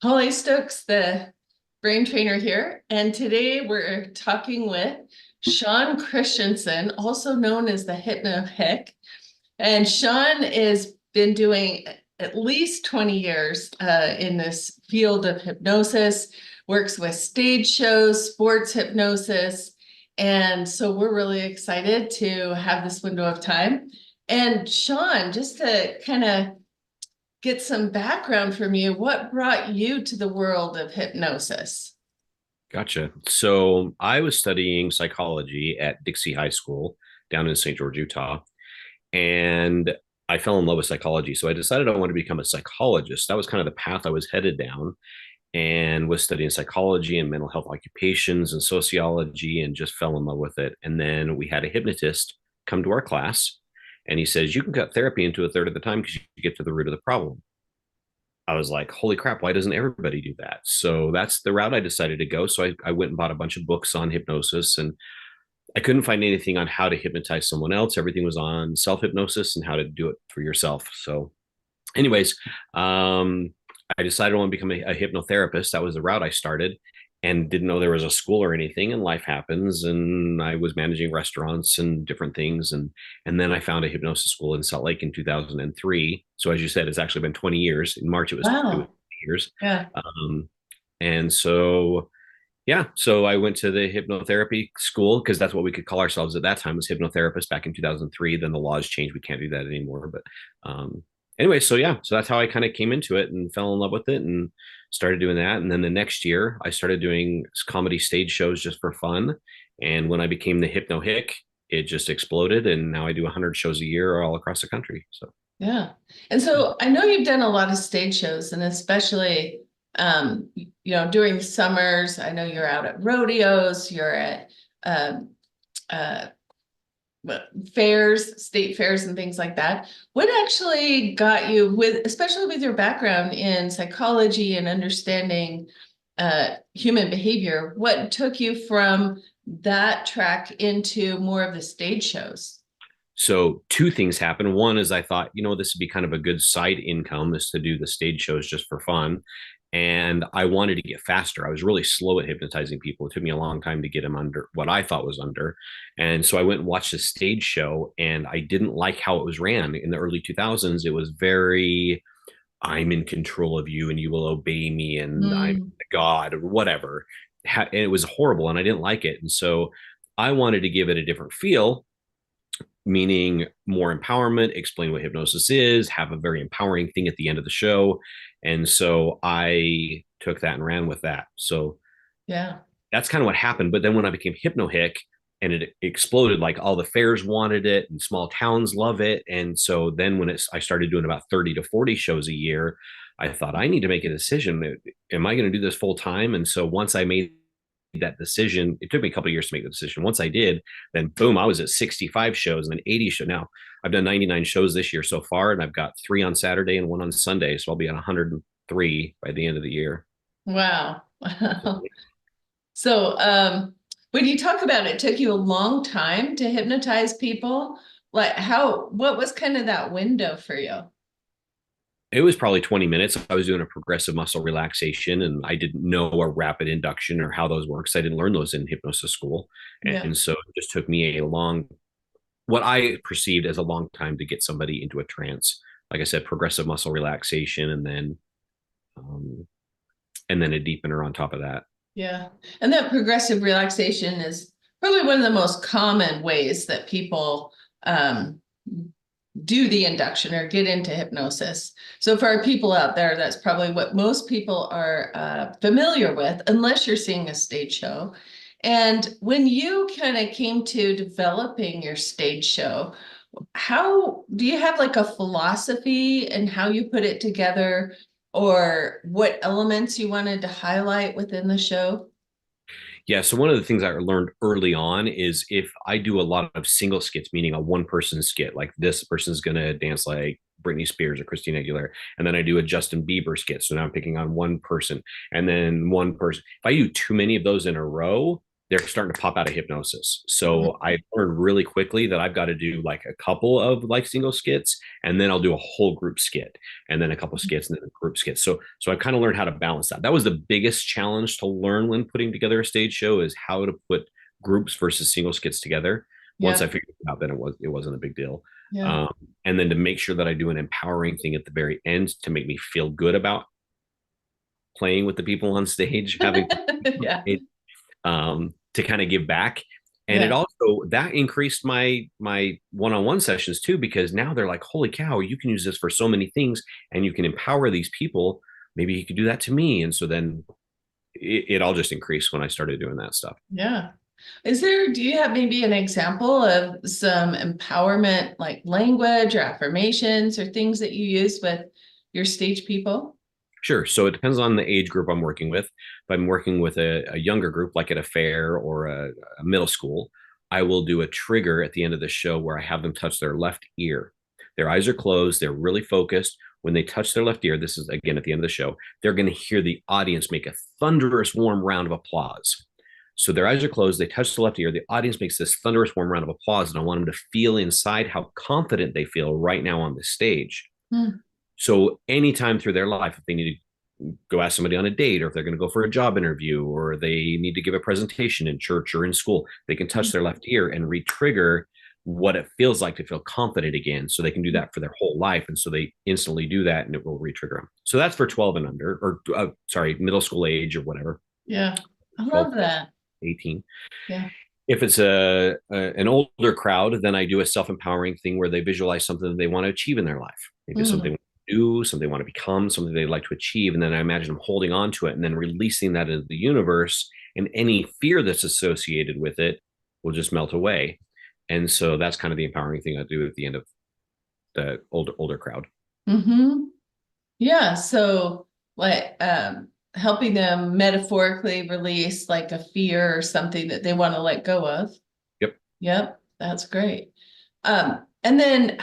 Holly Stokes, the brain trainer here, and today we're talking with Shaun Christensen, also known as the Hypno Hick. And Shaun has been doing at least 20 years in this field of hypnosis, works with stage shows, sports hypnosis. And so we're really excited to have this window of time. And Shaun, just to kind of get some background from you, what brought you to the world of hypnosis? Gotcha. So I was studying psychology at Dixie High School down in St. George, Utah, and I fell in love with psychology. So I decided I wanted to become a psychologist. That was kind of the path I was headed down, and was studying psychology and mental health occupations and sociology, and just fell in love with it. And then we had a hypnotist come to our class, and he says, "You can cut therapy into a third of the time because you get to the root of the problem." I was like, holy crap, why doesn't everybody do that? So that's the route I decided to go. So I went and bought a bunch of books on hypnosis, and I couldn't find anything on how to hypnotize someone else. Everything was on self hypnosis and how to do it for yourself. So, anyways, I decided I want to become a hypnotherapist. That was the route I started, and didn't know there was a school or anything, and life happens, and I was managing restaurants and different things, and then I found a hypnosis school in Salt Lake in 2003. So as you said, it's actually been 20 years. In March it was Wow. 20 years. Yeah. And so yeah, so I went to the hypnotherapy school, because that's what we could call ourselves at that time, was hypnotherapists, back in 2003. Then the laws changed, we can't do that anymore. But anyway, so yeah, so that's how I kind of came into it and fell in love with it and started doing that. And then the next year I started doing comedy stage shows just for fun. And when I became the Hypno Hick, it just exploded, and now I do 100 shows a year all across the country. So Yeah. And so I know you've done a lot of stage shows, and especially during the summers. I know you're out at rodeos, you're at um uh fairs, state fairs and things like that. What actually got you, with especially with your background in psychology and understanding human behavior, what took you from that track into more of the stage shows? So two things happened. One is I thought, this would be kind of a good side income, is to do the stage shows just for fun. And I wanted to get faster. I was really slow at hypnotizing people. It took me a long time to get them under what I thought was under. And so I went and watched a stage show, and I didn't like how it was ran. In the early 2000s, it was very, I'm in control of you and you will obey me and I'm Mm, God or whatever. And it was horrible, and I didn't like it. And so I wanted to give it a different feel, meaning more empowerment, explain what hypnosis is, have a very empowering thing at the end of the show. And so I took that and ran with that. So yeah. that's kind of what happened. But then when I became Hypno Hick, and it exploded, like all the fairs wanted it and small towns love it. And so then I started doing about 30 to 40 shows a year, I thought I need to make a decision. Am I going to do this full time? And so once I made that decision, it took me a couple of years to make the decision. Once I did, then boom, I was at 65 shows and then 80 shows. Now I've done 99 shows this year so far, and I've got 3 on Saturday and 1 on Sunday. So I'll be at 103 by the end of the year. Wow. So, when you talk about it took you a long time to hypnotize people, like what was kind of that window for you? It was probably 20 minutes. I was doing a progressive muscle relaxation, and I didn't know a rapid induction or how those works. I didn't learn those in hypnosis school. Yeah. And so it just took me what I perceived as a long time to get somebody into a trance. Like I said, progressive muscle relaxation, um, and then a deepener on top of that. Yeah. And that progressive relaxation is probably one of the most common ways that people do the induction or get into hypnosis. So for our people out there, that's probably what most people are familiar with, unless you're seeing a stage show. And when you kind of came to developing your stage show, how do you have like a philosophy and how you put it together, or what elements you wanted to highlight within the show? Yeah. So one of the things I learned early on is, if I do a lot of single skits, meaning a one person skit, like this person's going to dance like Britney Spears or Christina Aguilera, and then I do a Justin Bieber skit. So now I'm picking on one person and then one person. If I do too many of those in a row, they're starting to pop out of hypnosis. So I learned really quickly that I've got to do like a couple of like single skits, and then I'll do a whole group skit, and then a couple of skits, and then a group skit. So I kind of learned how to balance that. That was the biggest challenge to learn when putting together a stage show, is how to put groups versus single skits together. Once I figured it out, then it wasn't a big deal. Yeah. And then to make sure that I do an empowering thing at the very end to make me feel good about playing with the people on stage, having Yeah. to kind of give back. And Yeah. it also, that increased my one-on-one sessions too, because now they're like, holy cow, you can use this for so many things and you can empower these people. Maybe you could do that to me. And so then it all just increased when I started doing that stuff. Yeah. Do you have maybe an example of some empowerment, like language or affirmations or things that you use with your stage people? Sure. So it depends on the age group I'm working with. If I'm working with a younger group, like at a fair or a middle school, I will do a trigger at the end of the show where I have them touch their left ear. Their eyes are closed. They're really focused. When they touch their left ear, this is again at the end of the show, they're going to hear the audience make a thunderous, warm round of applause. So their eyes are closed. They touch the left ear. The audience makes this thunderous, warm round of applause. And I want them to feel inside how confident they feel right now on the stage. Hmm. So anytime through their life, if they need to go ask somebody on a date, or if they're going to go for a job interview, or they need to give a presentation in church or in school, they can touch their left ear and re-trigger what it feels like to feel confident again. So they can do that for their whole life. And so they instantly do that and it will re-trigger them. So that's for 12 and under, or sorry, middle school age or whatever. Yeah. I 12, love that. 18. Yeah. If it's an older crowd, then I do a self-empowering thing where they visualize something that they want to achieve in their life. Maybe something they want to do, something they want to become, something they'd like to achieve. And then I imagine them holding on to it and then releasing that into the universe, and any fear that's associated with it will just melt away. And so that's kind of the empowering thing I do at the end of the older crowd. Mm-hmm. Yeah. So like helping them metaphorically release like a fear or something that they want to let go of. Yep. Yep. That's great. And then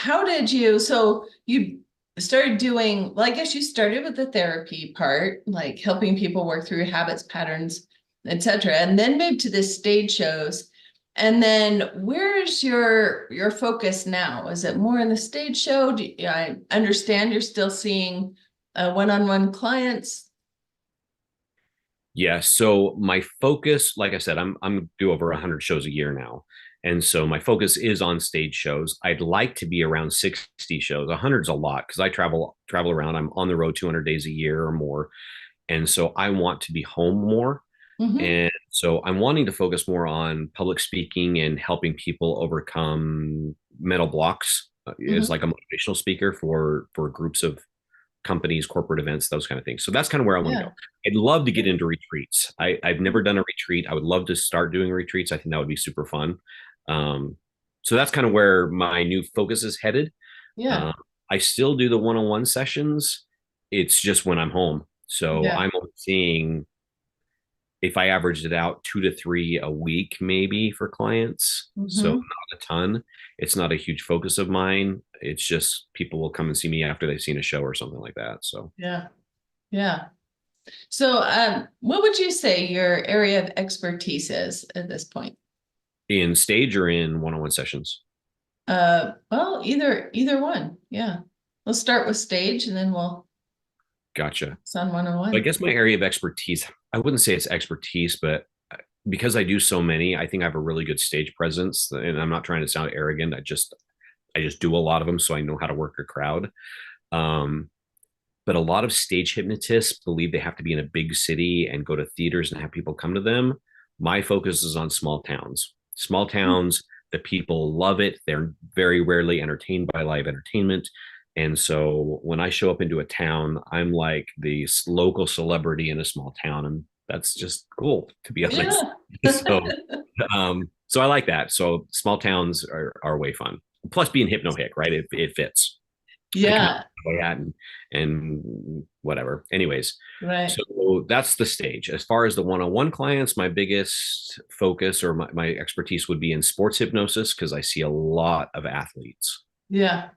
so you started doing, well, I guess you started with the therapy part, like helping people work through habits, patterns, etc., and then moved to the stage shows. And then where's your focus now? Is it more in the stage show? I understand you're still seeing one-on-one clients. Yeah. So my focus, like I said, I'm do over 100 shows a year now. And so my focus is on stage shows. I'd like to be around 60 shows. 100's a lot because I travel around. I'm on the road 200 days a year or more. And so I want to be home more. Mm-hmm. And so I'm wanting to focus more on public speaking and helping people overcome mental blocks as like a motivational speaker for groups of companies, corporate events, those kind of things. So that's kind of where I want to go. I'd love to get into retreats. I've never done a retreat. I would love to start doing retreats. I think that would be super fun. So that's kind of where my new focus is headed. Yeah. I still do the one-on-one sessions. It's just when I'm home. So I'm only seeing, if I averaged it out, 2 to 3 a week, maybe for clients. So not a ton. It's not a huge focus of mine. It's just people will come and see me after they've seen a show or something like that. So Yeah. Yeah. So what would you say your area of expertise is at this point? in stage or in one-on-one sessions? Well, either one. Yeah. Let's start with stage and then we'll Gotcha. on one-on-one. I guess my area of expertise, I wouldn't say it's expertise, but because I do so many, I think I have a really good stage presence. And I'm not trying to sound arrogant. I just do a lot of them, so I know how to work a crowd. But a lot of stage hypnotists believe they have to be in a big city and go to theaters and have people come to them. My focus is on small towns. Small towns, the people love it. They're very rarely entertained by live entertainment. And so when I show up into a town, I'm like the local celebrity in a small town. And that's just cool, to be honest. Yeah. So I like that. So small towns are way fun. Plus being Hypno Hick, right? It fits. Yeah. And whatever. Anyways, Right. so that's the stage. As far as the one-on-one clients, my biggest focus or my expertise would be in sports hypnosis because I see a lot of athletes. Yeah.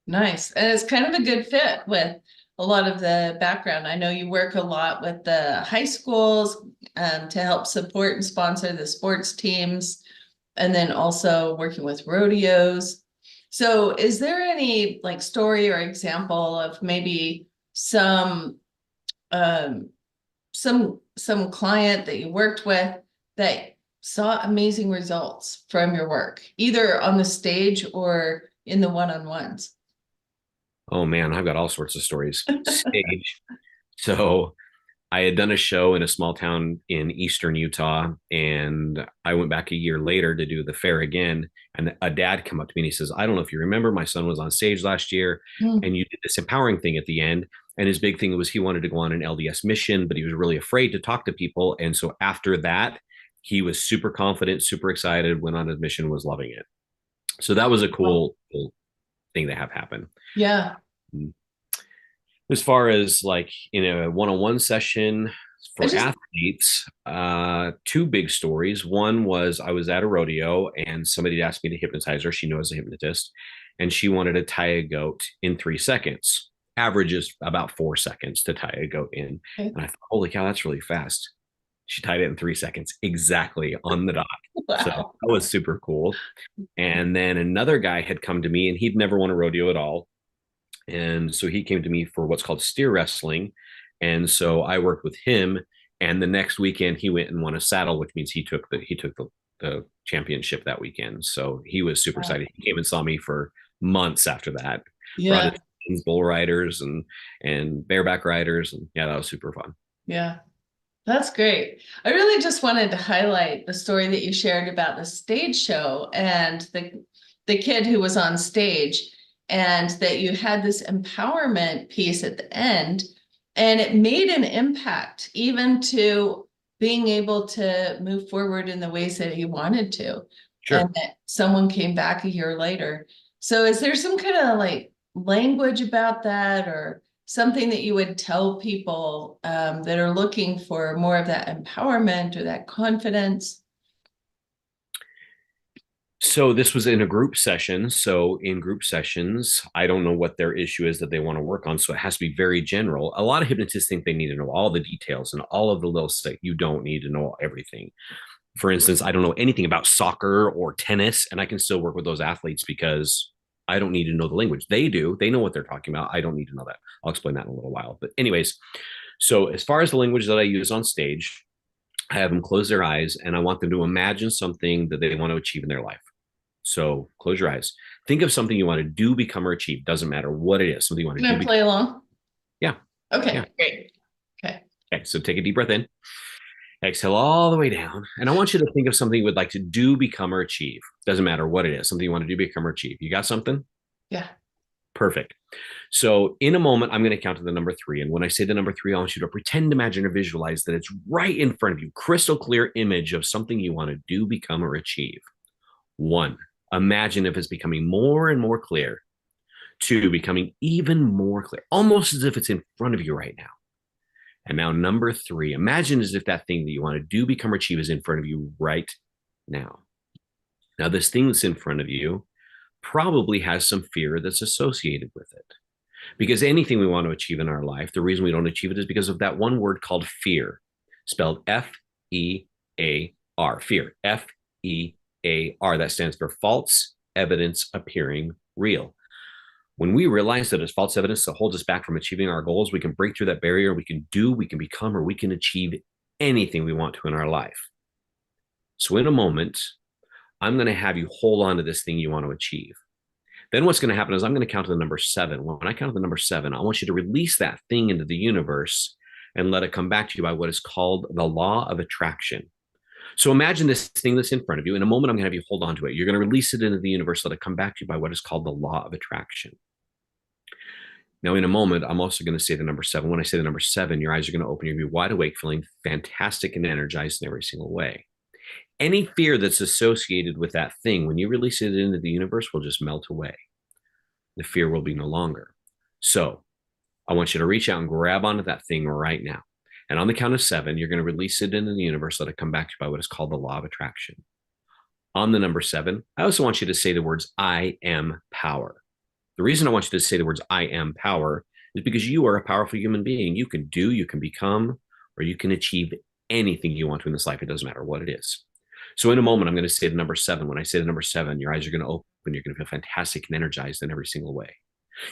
Nice. And it's kind of a good fit with a lot of the background. I know you work a lot with the high schools to help support and sponsor the sports teams, and then also working with rodeos. So is there any like story or example of maybe um, some client that you worked with that saw amazing results from your work, either on the stage or in the one-on-ones? Oh man, I've got all sorts of stories. Stage. So I had done a show in a small town in eastern Utah, and I went back a year later to do the fair again. And a dad come up to me and he says, "I don't know if you remember, my son was on stage last year, Mm. and you did this empowering thing at the end." And his big thing was he wanted to go on an LDS mission, but he was really afraid to talk to people. And so after that, he was super confident, super excited, went on his mission, was loving it. So that was a cool thing to have happen. Yeah. As far as like in a one-on-one session I for just, athletes, two big stories. One was I was at a rodeo and somebody asked me to hypnotize her. She knows a hypnotist, and she wanted to tie a goat in 3 seconds. Average is about 4 seconds to tie a goat in. okay. And I thought, holy cow, that's really fast. She tied it in 3 seconds, exactly on the dot. So Wow. that was super cool. And then another guy had come to me and he'd never won a rodeo at all. And so he came to me for what's called steer wrestling. And so I worked with him. And the next weekend he went and won a saddle, which means he took the championship that weekend. So he was super Wow. excited. He came and saw me for months after that. Brought Yeah. his bull riders and bareback riders. And yeah, that was super fun. Yeah. That's great. I really just wanted to highlight the story that you shared about the stage show and the kid who was on stage, and that you had this empowerment piece at the end, and it made an impact even to being able to move forward in the ways that he wanted to, and Sure. that someone came back a year later. So is there some kind of like language about that, or something that you would tell people that are looking for more of that empowerment or that confidence? So this was in a group session. So in group sessions, I don't know what their issue is that they want to work on. So it has to be very general. A lot of hypnotists think they need to know all the details and all of the little stuff. You don't need to know everything. For instance, I don't know anything about soccer or tennis, and I can still work with those athletes because I don't need to know the language. They do. They know what they're talking about. I don't need to know that. I'll explain that in a little while. But anyways, so as far as the language that I use on stage, I have them close their eyes and I want them to imagine something that they want to achieve in their life. So close your eyes. Think of something you want to do, become, or achieve. Doesn't matter what it is. Something you want to Can do. I play along? Yeah. Okay, Yeah. great. Okay. Okay. So take a deep breath in. Exhale all the way down. And I want you to think of something you would like to do, become, or achieve. Doesn't matter what it is. Something you want to do, become, or achieve. You got something? Yeah. Perfect. So in a moment, I'm going to count to the number three. And when I say the number three, I want you to pretend, imagine, or visualize that it's right in front of you. Crystal clear image of something you want to do, become, or achieve. 1, imagine if it's becoming more and more clear. 2, becoming even more clear, almost as if it's in front of you right now. And now number 3, imagine as if that thing that you want to do, become, or achieve is in front of you right now. Now, this thing that's in front of you probably has some fear that's associated with it. Because anything we want to achieve in our life, the reason we don't achieve it is because of that one word called fear, spelled F-E-A-R, fear, F-E-A-R. That stands for false evidence appearing real. When we realize that it's false evidence that holds us back from achieving our goals, we can break through that barrier. We can do, we can become, or we can achieve anything we want to in our life. So in a moment, I'm going to have you hold on to this thing you want to achieve. Then what's going to happen is I'm going to count to the number 7. When I count to the number 7, I want you to release that thing into the universe and let it come back to you by what is called the law of attraction. So imagine this thing that's in front of you. In a moment, I'm going to have you hold on to it. You're going to release it into the universe, let it come back to you by what is called the law of attraction. Now, in a moment, I'm also going to say the number 7. When I say the number 7, your eyes are going to open. You're going to be wide awake, feeling fantastic and energized in every single way. Any fear that's associated with that thing, when you release it into the universe, will just melt away. The fear will be no longer. So I want you to reach out and grab onto that thing right now. And on the count of 7, you're going to release it into the universe, let it come back to you by what is called the law of attraction. On the number 7, I also want you to say the words, I am power. The reason I want you to say the words, I am power, is because you are a powerful human being. You can do, you can become, or you can achieve anything you want to in this life. It doesn't matter what it is. So in a moment, I'm going to say the number 7. When I say the number 7, your eyes are going to open. You're going to feel fantastic and energized in every single way.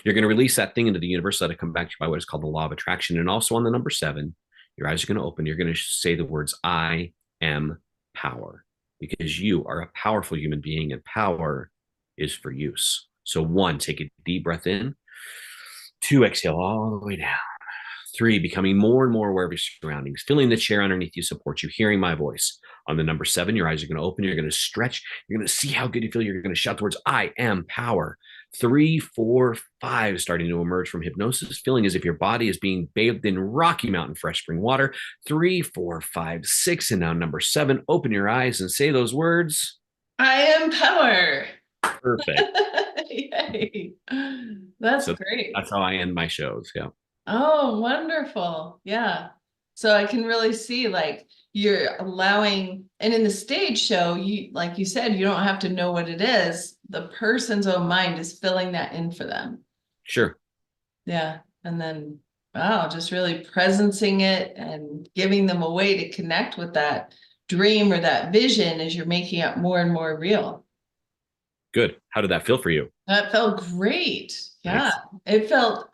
You're going to release that thing into the universe, let it come back to you by what is called the law of attraction. And also on the number 7, your eyes are going to open. You're going to say the words, I am power, because you are a powerful human being and power is for use. So 1, take a deep breath in. 2, exhale all the way down. 3, becoming more and more aware of your surroundings, feeling the chair underneath you support you, hearing my voice. On the number 7, your eyes are going to open. You're going to stretch. You're going to see how good you feel. You're going to shout the words, I am power. 3, 4, 5, starting to emerge from hypnosis, feeling as if your body is being bathed in Rocky Mountain fresh spring water. 3, 4, 5, 6, and now number 7, open your eyes and say those words. I am power. Perfect. Yay. That's So great. that's how I end my shows. Yeah. Oh, wonderful. Yeah. So I can really see like you're allowing, and in the stage show, you, like you said, you don't have to know what it is. The person's own mind is filling that in for them. Sure. Yeah. And then, wow, just really presencing it and giving them a way to connect with that dream or that vision as you're making it more and more real. Good. How did that feel for you? That felt great. Yeah. Nice. It felt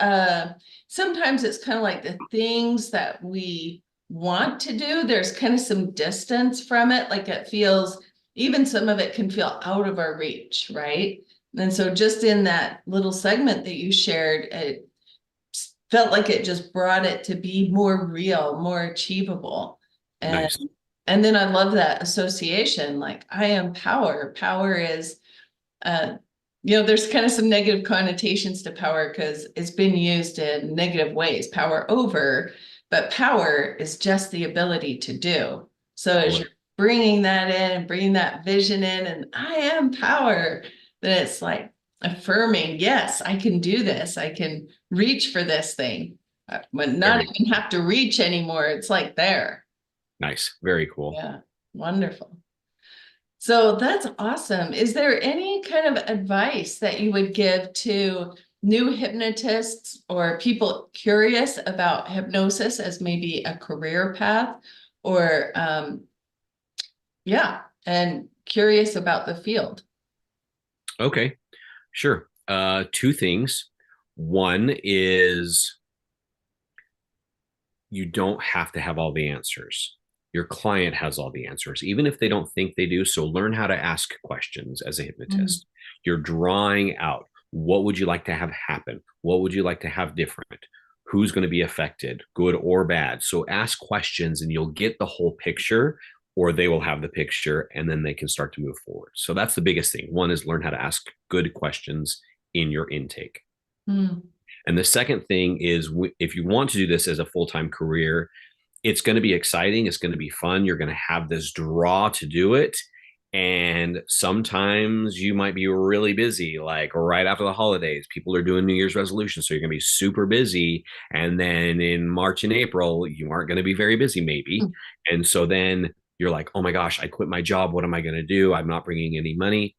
sometimes it's kind of like the things that we want to do, there's kind of some distance from it. Like it feels, even some of it can feel out of our reach, right? And so just in that little segment that you shared, it felt like it just brought it to be more real, more achievable. And Nice. and then I love that association, like I am power. Power is uh, there's kind of some negative connotations to power because it's been used in negative ways, power over, but power is just the ability to do. So as you're bringing that in and bringing that vision in and I am power, then it's like affirming, yes, I can do this. I can reach for this thing, but not even have to reach anymore. It's like there. Nice. Very cool. Yeah, wonderful. So that's awesome. Is there any kind of advice that you would give to new hypnotists or people curious about hypnosis as maybe a career path or, yeah, and curious about the field? Okay. Sure. 2 things. One is you don't have to have all the answers. Your client has all the answers, even if they don't think they do. So learn how to ask questions as a hypnotist. You're drawing out, what would you like to have happen? What would you like to have different? Who's going to be affected, good or bad? So ask questions and you'll get the whole picture, or they will have the picture and then they can start to move forward. So that's the biggest thing. One is learn how to ask good questions in your intake. And the second thing is, if you want to do this as a full-time career, it's going to be exciting. It's going to be fun. You're going to have this draw to do it. And sometimes you might be really busy, like right after the holidays. People are doing New Year's resolutions. So you're going to be super busy. And then in March and April, you aren't going to be very busy, maybe. And so then you're like, oh my gosh, I quit my job. What am I going to do? I'm not bringing any money.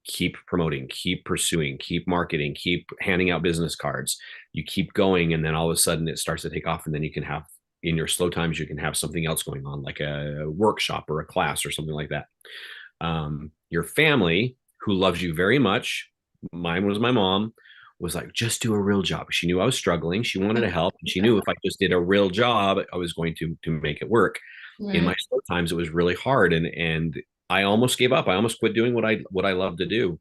Keep promoting, keep pursuing, keep marketing, keep handing out business cards. You keep going. And then all of a sudden it starts to take off. And then you can have, in your slow times, you can have something else going on, like a workshop or a class or something like that. Your family, who loves you very much, mine was my mom, was like, just do a real job. She knew I was struggling. She wanted to help. And she knew if I just did a real job, I was going to make it work. Right. In my slow times, it was really hard. And I almost gave up. I almost quit doing what I love to do.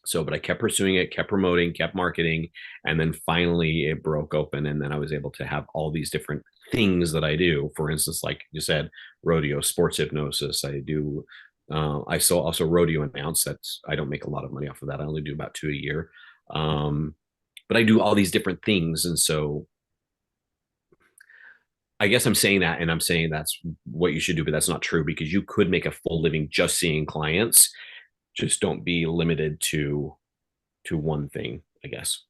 So, but I kept pursuing it, kept promoting, kept marketing. And then finally it broke open. And then I was able to have all these different things that I do. For instance, like you said, rodeo, sports hypnosis. I do, I saw also rodeo announce. That's, I don't make a lot of money off of that. I only do about 2 a year. But I do all these different things. And so I guess I'm saying that, and I'm saying that's what you should do, but that's not true, because you could make a full living just seeing clients. Just don't be limited to one thing, I guess.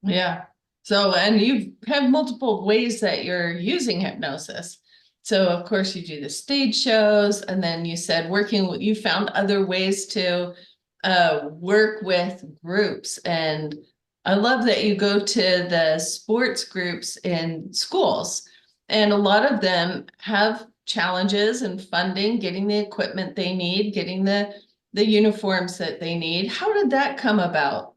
Yeah. So, and you have multiple ways that you're using hypnosis. So of course you do the stage shows, and then you said you found other ways to work with groups and I love that you go to the sports groups in schools, and a lot of them have challenges and funding, getting the equipment they need, getting the uniforms that they need. How did that come about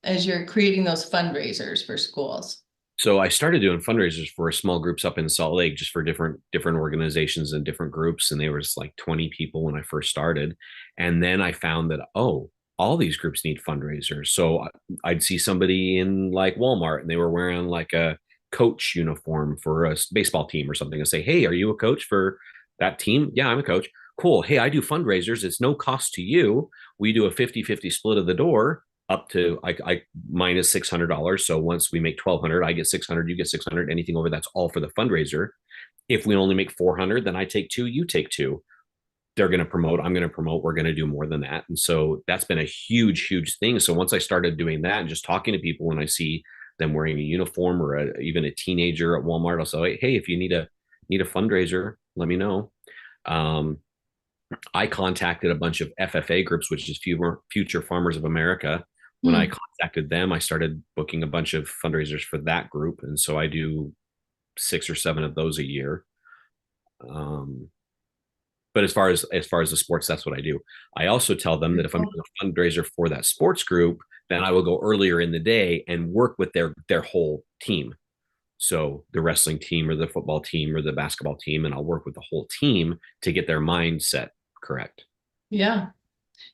as you're creating those fundraisers for schools? So I started doing fundraisers for small groups up in Salt Lake, just for different organizations and different groups, and there was like 20 people when I first started. And then I found that, oh, all these groups need fundraisers. So I'd see somebody in like Walmart and they were wearing like a coach uniform for a baseball team or something, and say, hey, are you a coach for that team? Yeah, I'm a coach. Cool. Hey, I do fundraisers. It's no cost to you. We do a 50-50 split of the door up to I minus $600. So once we make 1,200, I get 600, you get 600. Anything over that's all for the fundraiser. If we only make 400, then I take two, you take two. They're going to promote, I'm going to promote, we're going to do more than that. And so that's been a huge thing. So once I started doing that and just talking to people, when I see them wearing a uniform or even a teenager at Walmart, I'll say, hey, if you need a fundraiser, let me know. um, I contacted a bunch of FFA groups, which is Future Farmers of America. When I Hmm. contacted them, I started booking a bunch of fundraisers for that group. And so I do 6 or 7 of those a year. Um, but as far as the sports, that's what I do. I also tell them that if I'm Cool. doing a fundraiser for that sports group, then I will go earlier in the day and work with their whole team. So the wrestling team or the football team or the basketball team, and I'll work with the whole team to get their mindset correct. Yeah.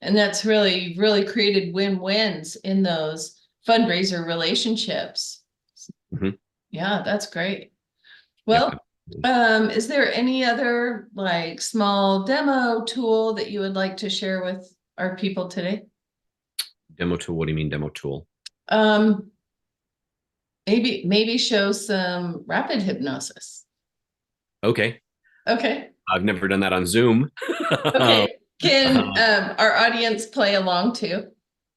And that's really created win-wins in those fundraiser relationships. Mm-hmm. Yeah, that's great. Yep. Well, is there any other like small demo tool that you would like to share with our people today? Demo tool. What do you mean demo tool? Um, maybe show some rapid hypnosis. Okay. Okay. I've never done that on Zoom. Okay. Can Um, our audience play along too?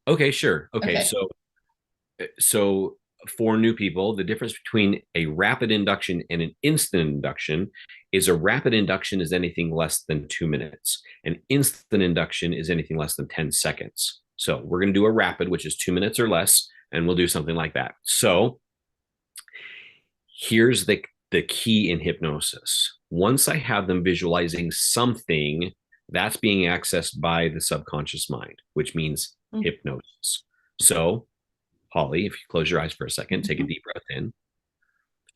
okay, sure. Okay, Okay. so for new people, the difference between a rapid induction and an instant induction is a rapid induction is anything less than 2 minutes. An instant induction is anything less than 10 seconds. So we're going to do a rapid, which is 2 minutes or less, and we'll do something like that. So here's the key in hypnosis. Once I have them visualizing something, that's being accessed by the subconscious mind, which means hypnosis. So, Holly, if you close your eyes for a second, take a deep breath in.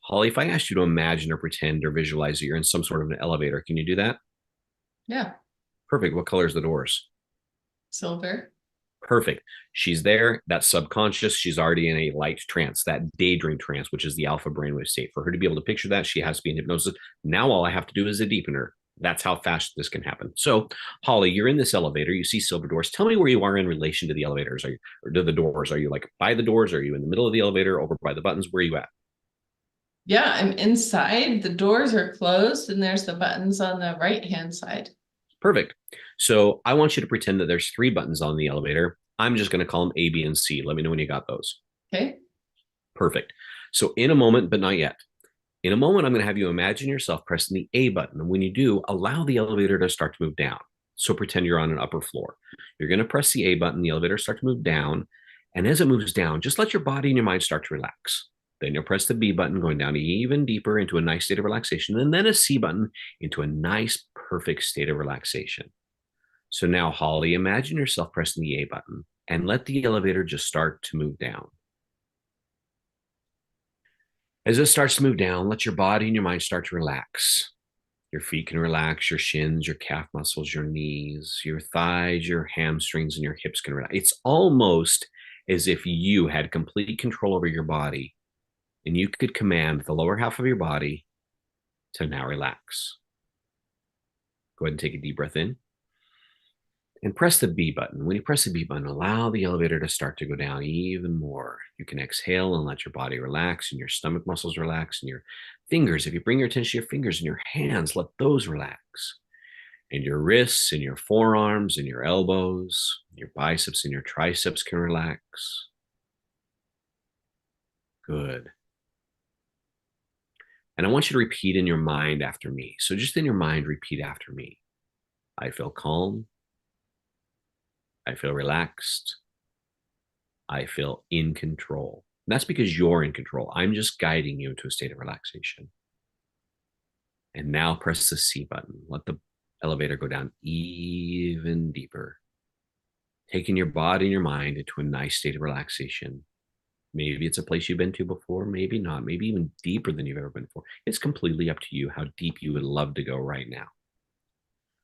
Holly, if I asked you to imagine or pretend or visualize that you're in some sort of an elevator, can you do that? Yeah. Perfect. What color is the doors? Silver. Perfect. She's there. That's subconscious. She's already in a light trance, that daydream trance, which is the alpha brainwave state. For her to be able to picture that, she has to be in hypnosis. Now, all I have to do is a deepener. That's how fast this can happen. So, Holly, you're in this elevator. You see silver doors. Tell me where you are in relation to the elevators. Are you, or to the doors? Are you like by the doors? Are you in the middle of the elevator, over by the buttons? Where are you at? Yeah, I'm inside. The doors are closed and there's the buttons on the right-hand side. Perfect. So, I want you to pretend that there's 3 buttons on the elevator. I'm just going to call them A, B, and C. Let me know when you got those. Okay. Perfect. So, in a moment, but not yet. In a moment, I'm going to have you imagine yourself pressing the A button. And when you do, allow the elevator to start to move down. So pretend you're on an upper floor. You're going to press the A button, the elevator start to move down. And as it moves down, just let your body and your mind start to relax. Then you'll press the B button, going down even deeper into a nice state of relaxation. And then a C button into a nice, perfect state of relaxation. So now, Holly, imagine yourself pressing the A button and let the elevator just start to move down. As it starts to move down, let your body and your mind start to relax. Your feet can relax, your shins, your calf muscles, your knees, your thighs, your hamstrings, and your hips can relax. It's almost as if you had complete control over your body and you could command the lower half of your body to now relax. Go ahead and take a deep breath in and press the B button. When you press the B button, allow the elevator to start to go down even more. You can exhale and let your body relax and your stomach muscles relax and your fingers. If you bring your attention to your fingers and your hands, let those relax. And your wrists and your forearms and your elbows, your biceps and your triceps can relax. Good. And I want you to repeat in your mind after me. So just in your mind, repeat after me. I feel calm. I feel relaxed. I feel in control. And that's because you're in control. I'm just guiding you into a state of relaxation. And now press the C button. Let the elevator go down even deeper, taking your body and your mind into a nice state of relaxation. Maybe it's a place you've been to before, maybe not, maybe even deeper than you've ever been before. It's completely up to you how deep you would love to go right now.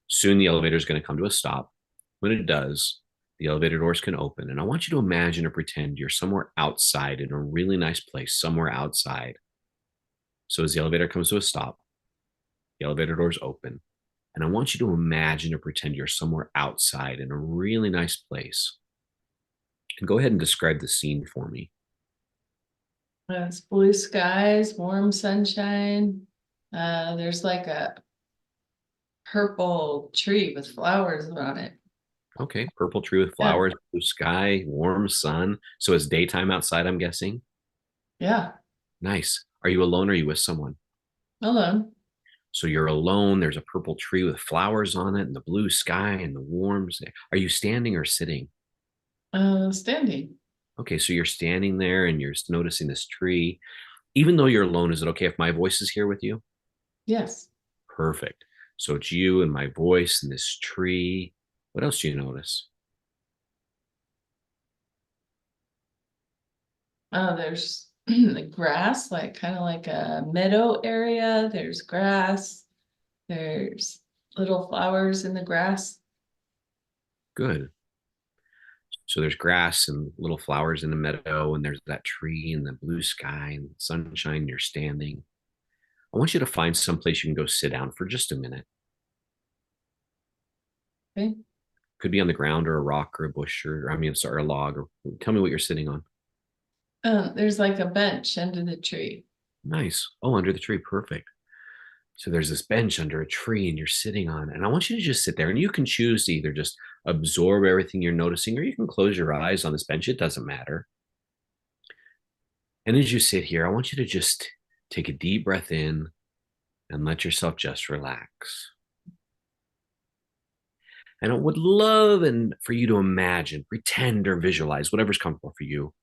Soon the elevator is going to come to a stop. When it does, the elevator doors can open. And I want you to imagine or pretend you're somewhere outside in a really nice place, somewhere outside. So as the elevator comes to a stop, the elevator doors open. And I want you to imagine or pretend you're somewhere outside in a really nice place. And go ahead and describe the scene for me. It's blue skies, warm sunshine. There's like a purple tree with flowers on it. Okay, purple tree with Yeah, flowers, blue sky, warm sun. So it's daytime outside, I'm guessing. yeah. Nice. Are you alone or are you with someone? Alone. So you're alone. There's a purple tree with flowers on it and the blue sky and the warm. Are you standing or sitting? Standing. Okay, so you're standing there and you're noticing this tree. Even though you're alone, is it okay if my voice is here with you? Yes. Perfect. So it's you and my voice and this tree. What else do you notice? There's the grass, like kind of like a meadow area. There's grass. There's little flowers in the grass. Good. So there's grass and little flowers in the meadow, and there's that tree and the blue sky and sunshine. You're standing. I want you to find some place you can go sit down for just a minute. Okay. Could be on the ground or a rock or a bush or I mean, sorry, a log. Or tell me what you're sitting on. There's like a bench under the tree. Nice. Oh, under the tree. Perfect. So there's this bench under a tree and you're sitting on it. And I want you to just sit there and you can choose to either just absorb everything you're noticing or you can close your eyes on this bench. It doesn't matter. And as you sit here, I want you to just take a deep breath in and let yourself just relax. And I would love and for you to imagine, pretend or visualize whatever's comfortable for you.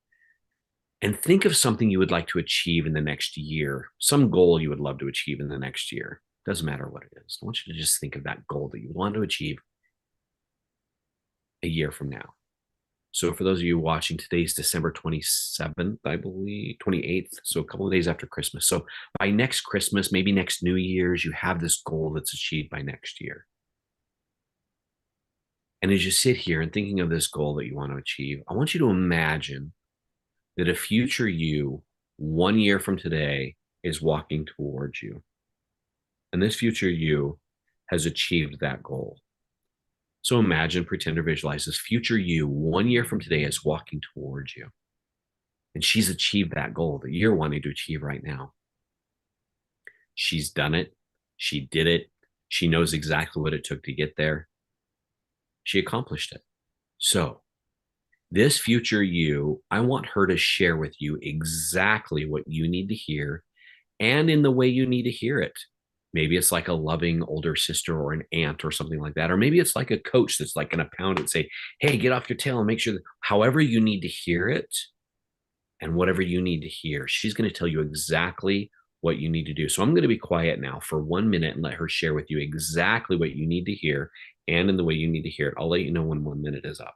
And think of something you would like to achieve in the next year, some goal you would love to achieve in the next year. Doesn't matter what it is. I want you to just think of that goal that you want to achieve a year from now. So for those of you watching, today's December 27th, I believe, 28th. So a couple of days after Christmas. So by next Christmas, maybe next New Year's, you have this goal that's achieved by next year. And as you sit here and thinking of this goal that you want to achieve, I want you to imagine that a future you, 1 year from today, is walking towards you. And this future you has achieved that goal. So imagine, pretend, or visualize this future you, 1 year from today, is walking towards you. And she's achieved that goal that you're wanting to achieve right now. She's done it. She did it. She knows exactly what it took to get there. She accomplished it. So this future you, I want her to share with you exactly what you need to hear and in the way you need to hear it. Maybe it's like a loving older sister or an aunt or something like that. Or maybe it's like a coach that's like going to pound it and say, hey, get off your tail and make sure that however you need to hear it and whatever you need to hear, she's going to tell you exactly what you need to do. So I'm going to be quiet now for 1 minute and let her share with you exactly what you need to hear and in the way you need to hear it. I'll let you know when 1 minute is up.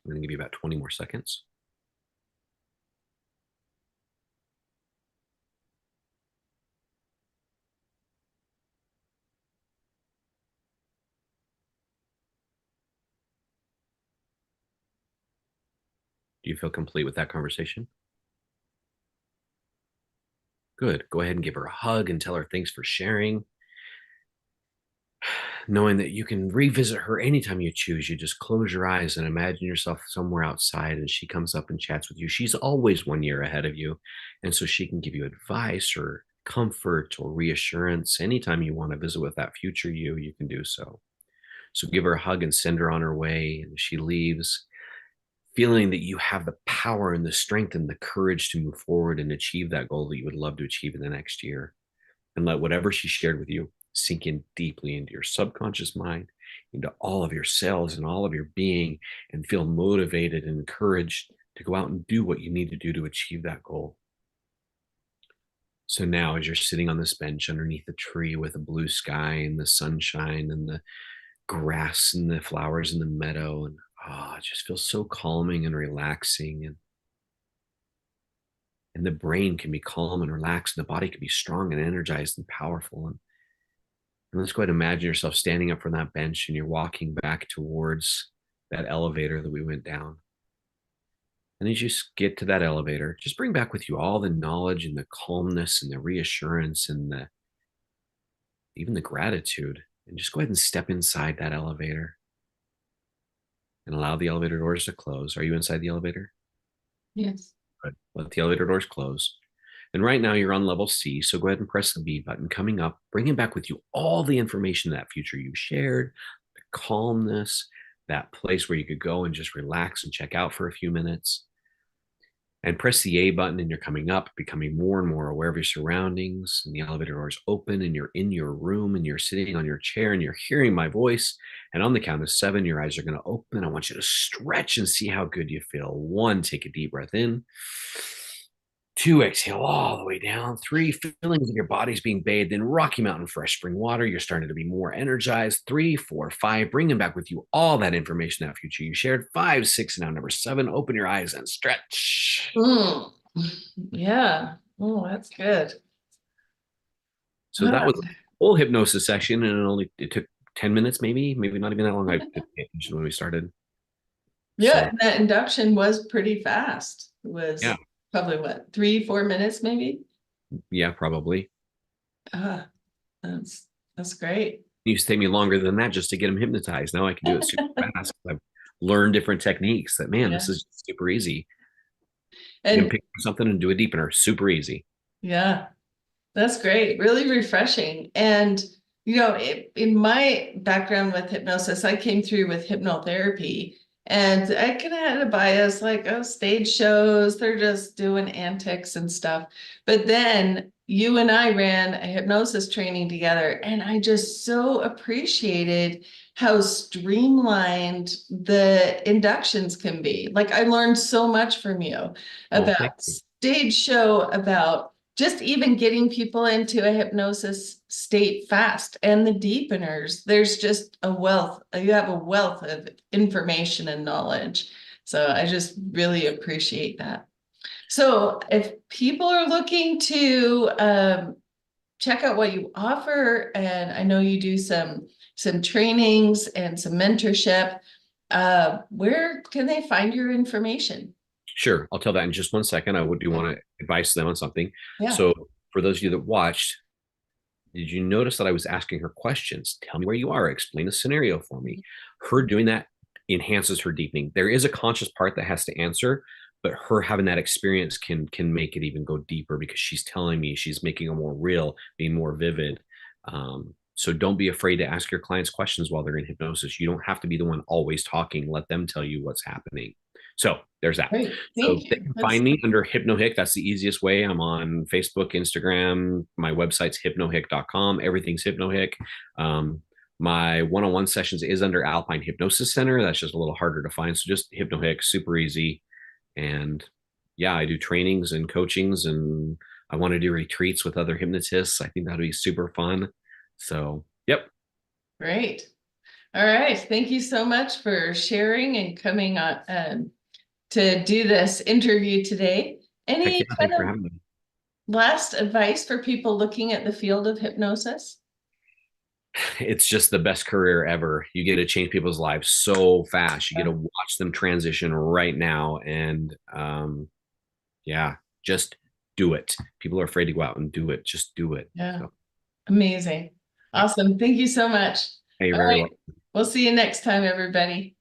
I'm going to give you about 20 more seconds. I'm going to give you about 20 more seconds. Do you feel complete with that conversation? Good. Go ahead and give her a hug and tell her thanks for sharing. Knowing that you can revisit her anytime you choose. You just close your eyes and imagine yourself somewhere outside and she comes up and chats with you. She's always 1 year ahead of you. And so she can give you advice or comfort or reassurance. Anytime you want to visit with that future you can do so. So give her a hug and send her on her way. And she leaves feeling that you have the power and the strength and the courage to move forward and achieve that goal that you would love to achieve in the next year. And let whatever she shared with you sink in deeply into your subconscious mind, into all of your cells and all of your being, and feel motivated and encouraged to go out and do what you need to do to achieve that goal. So now, as you're sitting on this bench underneath a tree with a blue sky and the sunshine and the grass and the flowers in the meadow, and it just feels so calming and relaxing. And the brain can be calm and relaxed, and the body can be strong and energized and powerful. And let's go ahead and imagine yourself standing up from that bench and you're walking back towards that elevator that we went down. And as you get to that elevator, just bring back with you all the knowledge and the calmness and the reassurance and even the gratitude. And just go ahead and step inside that elevator and allow the elevator doors to close. Are you inside the elevator? Yes. Good. Let the elevator doors close. And right now you're on level C, so go ahead and press the B button. Coming up, bringing back with you all the information that future you shared, the calmness, that place where you could go and just relax and check out for a few minutes. And press the A button and you're coming up, becoming more and more aware of your surroundings. And the elevator doors open and you're in your room and you're sitting on your chair and you're hearing my voice. And on the count of 7, your eyes are going to open. I want you to stretch and see how good you feel. 1, take a deep breath in. 2, exhale all the way down. 3, feelings of your body's being bathed in Rocky Mountain fresh spring water. You're starting to be more energized. 3, 4, 5, bringing back with you all that information that future you shared. 5, 6, and now number 7, open your eyes and stretch. Yeah. Oh, that's good. So that was a whole hypnosis session, and it took 10 minutes, maybe not even that long. I didn't pay attention when we started. Yeah, So, and that induction was pretty fast. It was yeah. probably what, 3, 4 minutes maybe? Yeah, probably. That's great. It used to take me longer than that just to get them hypnotized. Now I can do it super fast. I've learned different techniques that, man, this is super easy. You can And pick something and do a deepener. Super easy. yeah, that's great. Really refreshing. And, in my background with hypnosis, I came through with hypnotherapy. And I kind of had a bias like, oh, stage shows, they're just doing antics and stuff. But then you and I ran a hypnosis training together, and I just so appreciated how streamlined the inductions can be. Like, I learned so much from you Well, thank about you. stage show, about just even getting people into a hypnosis state fast, and the deepeners. There's just you have a wealth of information and knowledge. So I just really appreciate that. So if people are looking to check out what you offer, and I know you do some trainings and some mentorship, where can they find your information? Sure. I'll tell that in just 1 second. I do want to advise them on something. Yeah. So for those of you that watched, did you notice that I was asking her questions? Tell me where you are. Explain a scenario for me. Her doing that enhances her deepening. There is a conscious part that has to answer, but her having that experience can make it even go deeper because she's telling me, she's making it more real, being more vivid. So don't be afraid to ask your clients questions while they're in hypnosis. You don't have to be the one always talking. Let them tell you what's happening. So there's that. Great. So Thank they you. can find me under Hypno Hick. That's the easiest way. I'm on Facebook, Instagram. My website's hypnohick.com. Everything's Hypno Hick. My one-on-one sessions is under Alpine Hypnosis Center. That's just a little harder to find. So just Hypno Hick, super easy. And yeah, I do trainings and coachings, and I want to do retreats with other hypnotists. I think that'd be super fun. So, yep. Great. All right. Thank you so much for sharing and coming on to do this interview today. Any Yeah, kind thanks for of having me. last advice for people looking at the field of hypnosis? It's just the best career ever. You get to change people's lives so fast. You get to watch them transition right now. And yeah, just do it. People are afraid to go out and do it. Just do it. Yeah. So, Amazing. yeah. Awesome. Thank you so much. Hey, you're All very right. welcome. We'll see you next time, everybody.